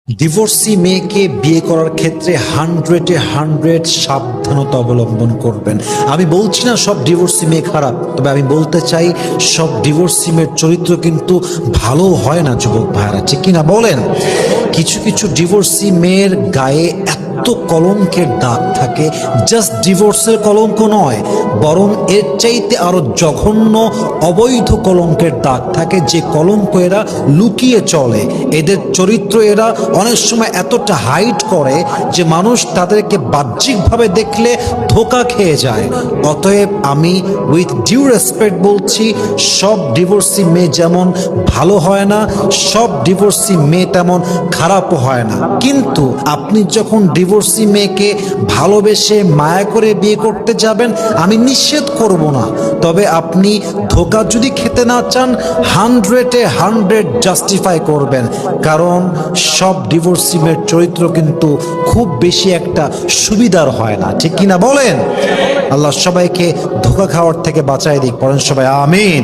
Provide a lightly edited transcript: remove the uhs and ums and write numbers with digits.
Divorcee মেয়েকে বিয়ে করার ক্ষেত্রে 100 সাবধানতা অবলম্বন করবেন। আমি বলছি না সব ডিভোর্সি মেয়ে খারাপ, তবে আমি বলতে চাই সব ডিভোর্সি মেয়ের চরিত্র কিন্তু ভালো হয় না। যুবক ভাইরা ঠিক কিনা বলেন? কিছু কিছু ডিভোর্সি মেয়ের গায়ে এত কলঙ্কের দাগ থাকে, জাস্ট ডিভোর্সের কলঙ্ক নয়, বরং এর চাইতে আরো জঘন্য অবৈধ কলঙ্কের দাগ থাকে, যে কলঙ্ক এরা লুকিয়ে চলে। এদের চরিত্র এরা অনেক সময় এতটা হাইড করে যে মানুষ তাদেরকে বাহ্যিকভাবে দেখলে ধোঁকা খেয়ে যায়। অতএব আমি উইথ ডিউ রেসপেক্ট বলছি, সব ডিভোর্সি মেয়ে যেমন ভালো হয় না, সব ডিভোর্সি মেয়ে তেমন খারাপও হয় না। কিন্তু আপনি যখন ডিভোর্সি মেয়েকে ভালোবেসে মায়া করে বিয়ে করতে যাবেন, আমি নিষেধ করব না, তবে আপনি ধোঁকা যদি খেতে না চান 100 জাস্টিফাই করবেন। কারণ সব ডিভোর্সি মেয়ের চরিত্র কিন্তু খুব বেশি একটা সুবিধার হয় না। ঠিক কিনা বলেন? আল্লাহ সবাইকে ধোঁকা খাওয়ার থেকে বাঁচায় দিক। পড়েন সবাই আমিন।